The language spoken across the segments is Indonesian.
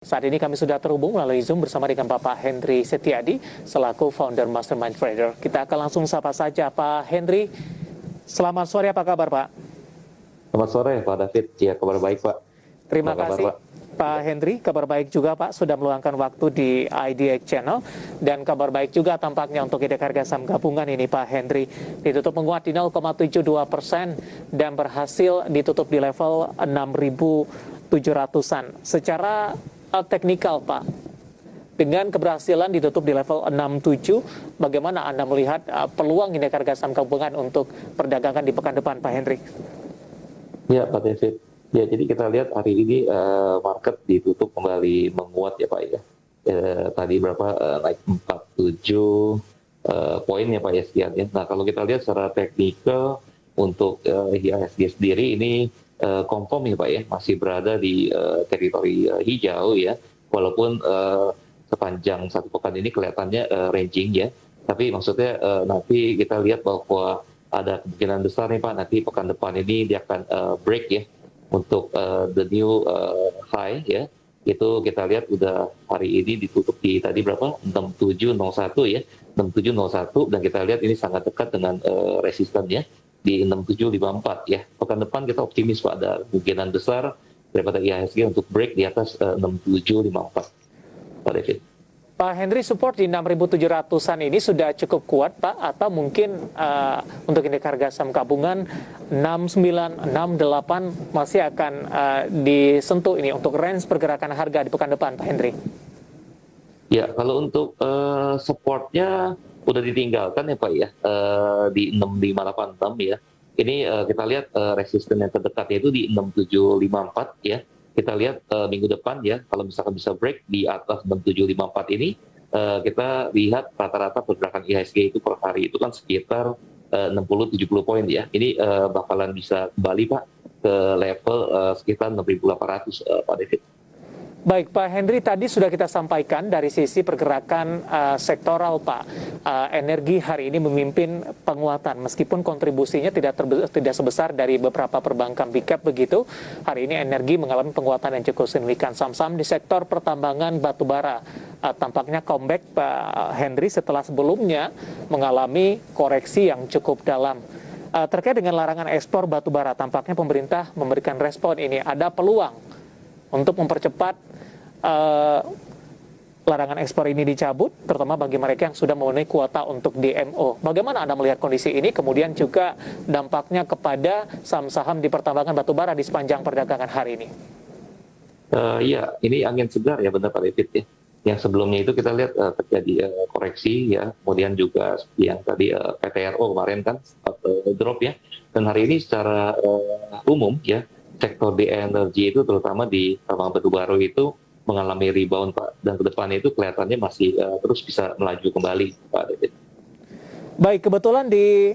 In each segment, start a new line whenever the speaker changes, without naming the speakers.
Saat ini kami sudah terhubung melalui Zoom bersama dengan Bapak Henry Setiadi selaku founder Mastermind Trader. Kita akan langsung sapa saja Pak Henry. Selamat sore, apa kabar Pak?
Selamat sore Pak David, ya kabar baik Pak.
Terima
Apa kabar,
kasih
Pak?
Pak Henry, kabar baik juga Pak sudah meluangkan waktu di IDX Channel. Dan kabar baik juga tampaknya untuk indeks harga saham gabungan ini Pak Henry. Ditutup menguat di 0,72% dan berhasil ditutup di level 6.700-an. Secara teknikal Pak, dengan keberhasilan ditutup di level 67, bagaimana Anda melihat peluang indeks harga saham gabungan untuk perdagangan di pekan depan Pak Henry?
Ya Pak David, ya jadi kita lihat hari ini market ditutup kembali menguat ya Pak ya. Tadi berapa naik 47 poin ya Pak ya sekian ya. Nah kalau kita lihat secara teknikal untuk IHSG sendiri ini confirm ya Pak ya, masih berada di teritori hijau ya. Walaupun sepanjang satu pekan ini kelihatannya ranging ya. Tapi maksudnya nanti kita lihat bahwa ada kemungkinan besar nih Pak, nanti pekan depan ini dia akan break ya untuk the new high ya. Itu kita lihat udah hari ini ditutup di tadi berapa? 6701 ya. 6701 dan kita lihat ini sangat dekat dengan resisten ya di 6754 ya. Pekan depan kita optimis Pak, ada kemungkinan besar daripada IHSG untuk break di atas 6754 Pak David.
Pak Henry, support di 6.700-an ini sudah cukup kuat Pak, atau mungkin untuk indeks harga saham gabungan 69, 68 masih akan disentuh ini untuk range pergerakan harga di pekan depan Pak Henry?
Ya, kalau untuk supportnya udah ditinggalkan ya Pak ya, di 6586 ya. Ini kita lihat resisten yang terdekatnya itu di 6754 ya. Kita lihat minggu depan ya, kalau misalkan bisa break di atas 6754 ini, kita lihat rata-rata pergerakan IHSG itu per hari itu kan sekitar 60-70 poin ya. Ini bakalan bisa kembali Pak ke level sekitar 6.800 Pak David.
Baik Pak Henry, tadi sudah kita sampaikan dari sisi pergerakan sektoral Pak. Energi hari ini memimpin penguatan meskipun kontribusinya tidak sebesar dari beberapa perbankan big cap begitu. Hari ini energi mengalami penguatan yang cukup signifikan. Saham-saham di sektor pertambangan batubara tampaknya comeback Pak Henry setelah sebelumnya mengalami koreksi yang cukup dalam. Terkait dengan larangan ekspor batubara, tampaknya pemerintah memberikan respon ini. Ada peluang untuk mempercepat larangan ekspor ini dicabut, terutama bagi mereka yang sudah memenuhi kuota untuk DMO. Bagaimana Anda melihat kondisi ini, kemudian juga dampaknya kepada saham-saham di pertambangan batubara di sepanjang perdagangan hari ini?
Ya, ini angin segar ya benar Pak David ya. Yang sebelumnya itu kita lihat terjadi koreksi ya, kemudian juga seperti yang tadi PTRO kemarin kan drop ya. Dan hari ini secara umum ya, sektor di energi itu terutama di tambang batubara itu mengalami rebound Pak, dan ke depannya itu kelihatannya masih terus bisa melaju kembali Pak David.
Baik, kebetulan di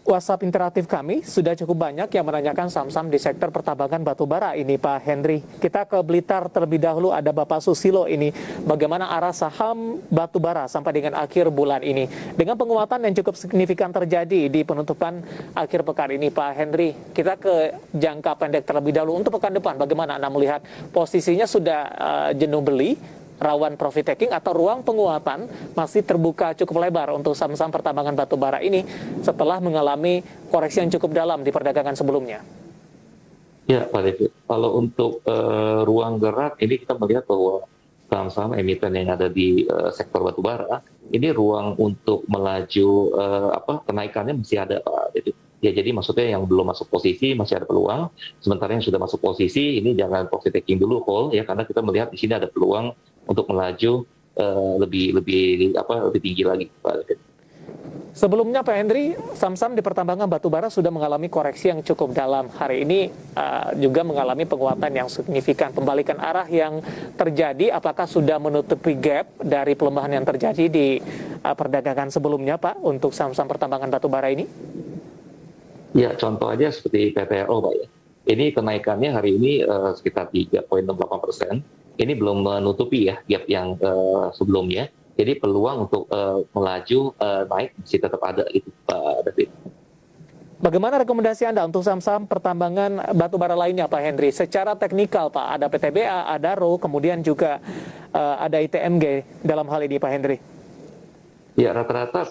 WhatsApp interaktif kami sudah cukup banyak yang menanyakan saham-saham di sektor pertambangan batubara ini Pak Henry. Kita ke Blitar terlebih dahulu, ada Bapak Susilo ini. Bagaimana arah saham batubara sampai dengan akhir bulan ini? Dengan penguatan yang cukup signifikan terjadi di penutupan akhir pekan ini Pak Henry. Kita ke jangka pendek terlebih dahulu. Untuk pekan depan bagaimana Anda melihat posisinya? Sudah jenuh beli, rawan profit taking, atau ruang penguatan masih terbuka cukup lebar untuk saham-saham pertambangan batubara ini setelah mengalami koreksi yang cukup dalam di perdagangan sebelumnya?
Ya Pak David, kalau untuk ruang gerak ini kita melihat bahwa saham-saham emiten yang ada di sektor batubara ini ruang untuk melaju kenaikannya masih ada Pak David. Ya jadi maksudnya yang belum masuk posisi masih ada peluang, sementara yang sudah masuk posisi ini jangan profit taking dulu, hold ya, karena kita melihat di sini ada peluang untuk melaju lebih tinggi lagi Pak David.
Sebelumnya Pak Henry, saham-saham di pertambangan batubara sudah mengalami koreksi yang cukup dalam. Hari ini juga mengalami penguatan yang signifikan. Pembalikan arah yang terjadi, apakah sudah menutupi gap dari pelemahan yang terjadi di perdagangan sebelumnya Pak untuk saham-saham pertambangan batubara ini?
Ya contoh aja seperti PTRO Pak ya. Ini kenaikannya hari ini sekitar 3,68%. Ini belum menutupi ya gap yang sebelumnya. Jadi peluang untuk melaju naik masih tetap ada itu Pak David.
Bagaimana rekomendasi Anda untuk saham-saham pertambangan batubara lainnya, Pak Henry? Secara teknikal, Pak, ada PTBA, ada RO, kemudian juga ada ITMG dalam hal ini, Pak Henry.
Ya, rata-rata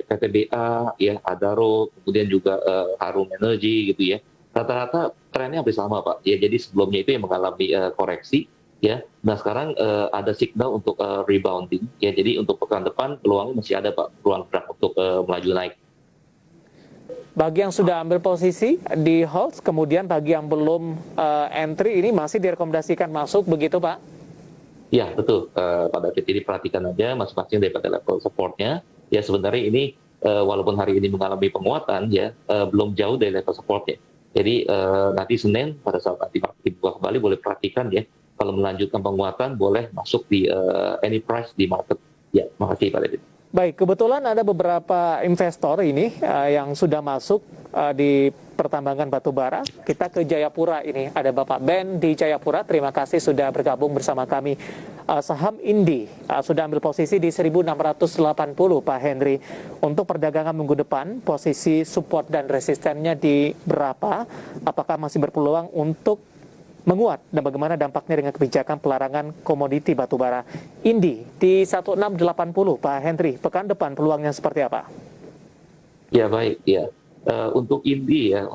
PTBA, ya, Adaro, kemudian juga Harum Energy gitu ya. Rata-rata trennya hampir sama, Pak. Ya, jadi sebelumnya itu yang mengalami koreksi, ya. Nah, sekarang ada signal untuk rebounding, ya. Jadi untuk pekan depan peluangnya masih ada, Pak, peluang gerak untuk melaju naik.
Bagi yang sudah ambil posisi di hold, kemudian bagi yang belum entry ini masih direkomendasikan masuk, begitu Pak?
Ya, betul. Pak David, ini perhatikan aja masing-masing daripada level supportnya. Ya, sebenarnya ini walaupun hari ini mengalami penguatan, ya belum jauh dari level supportnya. Jadi nanti Senin pada saat nanti market dibuka kembali boleh perhatikan ya. Kalau melanjutkan penguatan boleh masuk di any price di market. Ya, makasih Pak David.
Baik, kebetulan ada beberapa investor ini yang sudah masuk di pertambangan batubara. Kita ke Jayapura ini, ada Bapak Ben di Jayapura. Terima kasih sudah bergabung bersama kami. Saham Indi sudah ambil posisi di 1680, Pak Henry. Untuk perdagangan minggu depan, posisi support dan resistennya di berapa? Apakah masih berpeluang untuk menguat, dan bagaimana dampaknya dengan kebijakan pelarangan komoditi batubara? Indi di 1680, Pak Henry, pekan depan peluangnya seperti apa?
Ya, baik, ya. Untuk Indi ya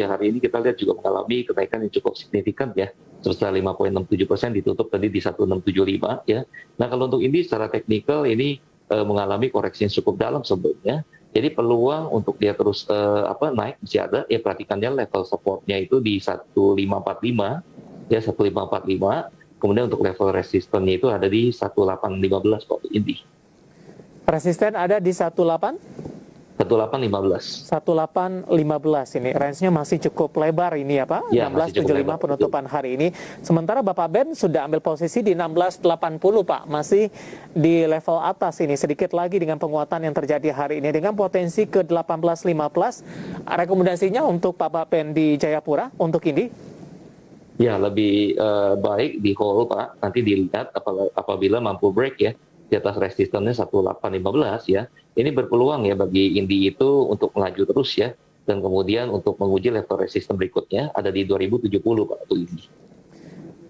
hari ini kita lihat juga mengalami kenaikan yang cukup signifikan ya, sebesar 5,67%, ditutup tadi di 1675 ya. Nah, kalau untuk Indi secara teknikal ini mengalami koreksi yang cukup dalam sebelumnya. Jadi peluang untuk dia terus naik masih ada. Ya, perhatikannya level supportnya itu di 1545 ya, 1545. Kemudian untuk level resistennya itu ada di 1815 untuk Indi.
Resisten ada di 18?
1815.
1815 ini, range-nya masih cukup lebar ini ya Pak,
Ya,
1675 penutupan hari ini. Sementara Bapak Ben sudah ambil posisi di 1680 Pak, masih di level atas ini, sedikit lagi dengan penguatan yang terjadi hari ini dengan potensi ke 1815. Rekomendasinya untuk Bapak Ben di Jayapura untuk ini?
Ya, lebih baik di hold Pak, nanti dilihat apabila mampu break ya di atas resistennya 1815 ya. Ini berpeluang ya bagi Indi itu untuk melaju terus ya, dan kemudian untuk menguji level resisten berikutnya ada di 2070 Pak untuk Indi.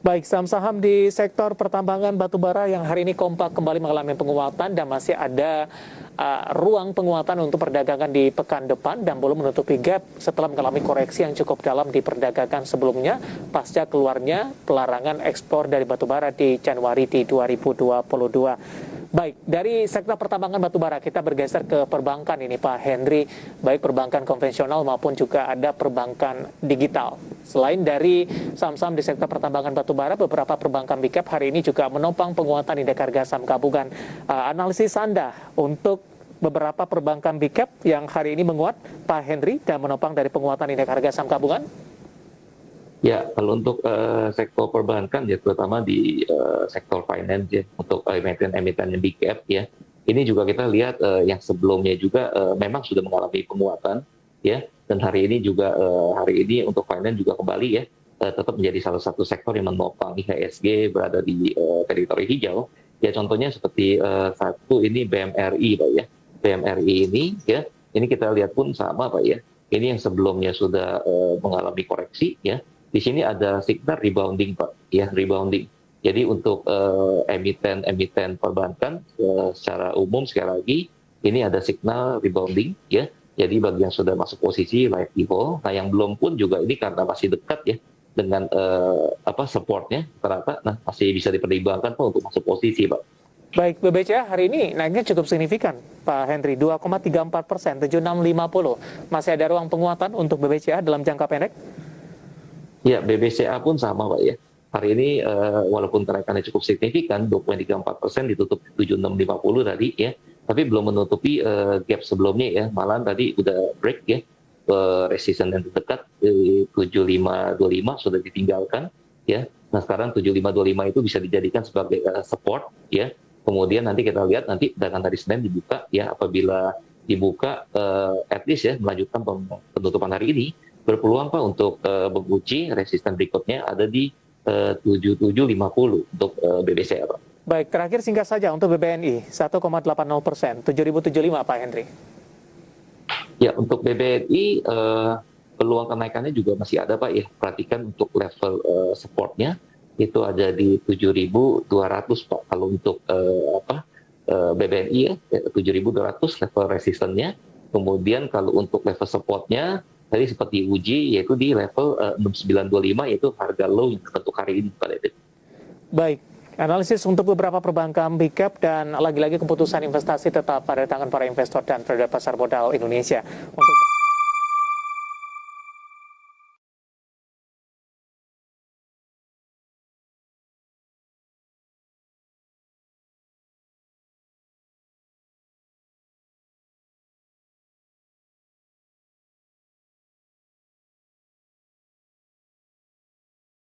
Baik, saham-saham di sektor pertambangan batubara yang hari ini kompak kembali mengalami penguatan dan masih ada ruang penguatan untuk perdagangan di pekan depan dan belum menutupi gap setelah mengalami koreksi yang cukup dalam di perdagangan sebelumnya pasca keluarnya pelarangan ekspor dari batubara di Januari di 2022. Baik, dari sektor pertambangan batubara kita bergeser ke perbankan ini Pak Henry, baik perbankan konvensional maupun juga ada perbankan digital. Selain dari saham-saham di sektor pertambangan batubara, beberapa perbankan big cap hari ini juga menopang penguatan indeks harga saham gabungan. Analisis Anda untuk beberapa perbankan big cap yang hari ini menguat, Pak Henry, dan menopang dari penguatan indeks harga saham gabungan?
Ya, kalau untuk sektor perbankan ya, terutama di sektor finance ya, untuk emiten yang big cap ya, ini juga kita lihat yang sebelumnya juga memang sudah mengalami penguatan ya, dan hari ini juga untuk finance juga kembali ya, tetap menjadi salah satu sektor yang menopang IHSG berada di teritori hijau. Ya, contohnya seperti satu ini BMRI Pak ya, BMRI ini ya, ini kita lihat pun sama Pak ya, ini yang sebelumnya sudah mengalami koreksi ya. Di sini ada signal rebounding Pak, ya rebounding. Jadi untuk emiten perbankan secara umum sekali lagi ini ada signal rebounding ya. Jadi bagi yang sudah masuk posisi like di hold, nah yang belum pun juga ini karena masih dekat ya dengan supportnya rata, nah masih bisa dipertimbangkan Pak untuk masuk posisi Pak.
Baik, BBCA hari ini naiknya cukup signifikan, Pak Henry, 2,34%, 7650. Masih ada ruang penguatan untuk BBCA dalam jangka pendek?
Ya, BBCA pun sama Pak ya. Hari ini walaupun kenaikannya cukup signifikan, 2,34%, ditutup 7650 tadi ya, tapi belum menutupi gap sebelumnya ya. Malah tadi udah break ya, resisten yang terdekat 7525 sudah ditinggalkan ya. Nah sekarang 7525 itu bisa dijadikan sebagai support ya. Kemudian nanti kita lihat nanti dalam hari Senin dibuka ya, apabila dibuka at least ya melanjutkan penutupan hari ini, berpeluang Pak untuk menguji resisten berikutnya ada di 7750 untuk BBCA Pak.
Baik, terakhir singkat saja untuk BBNI 1,80%, 7075 Pak Henry.
Ya, untuk BBNI peluang kenaikannya juga masih ada Pak ya. Perhatikan untuk level supportnya itu ada di 7.200 Pak. Kalau untuk BBNI ya 7.200 level resistennya. Kemudian kalau untuk level supportnya tadi seperti uji yaitu di level 6925 yaitu harga low yang terbentuk hari ini Pak David.
Baik, analisis untuk beberapa perbankan big cap dan lagi-lagi keputusan investasi tetap pada tangan para investor dan trader pasar modal Indonesia. Untuk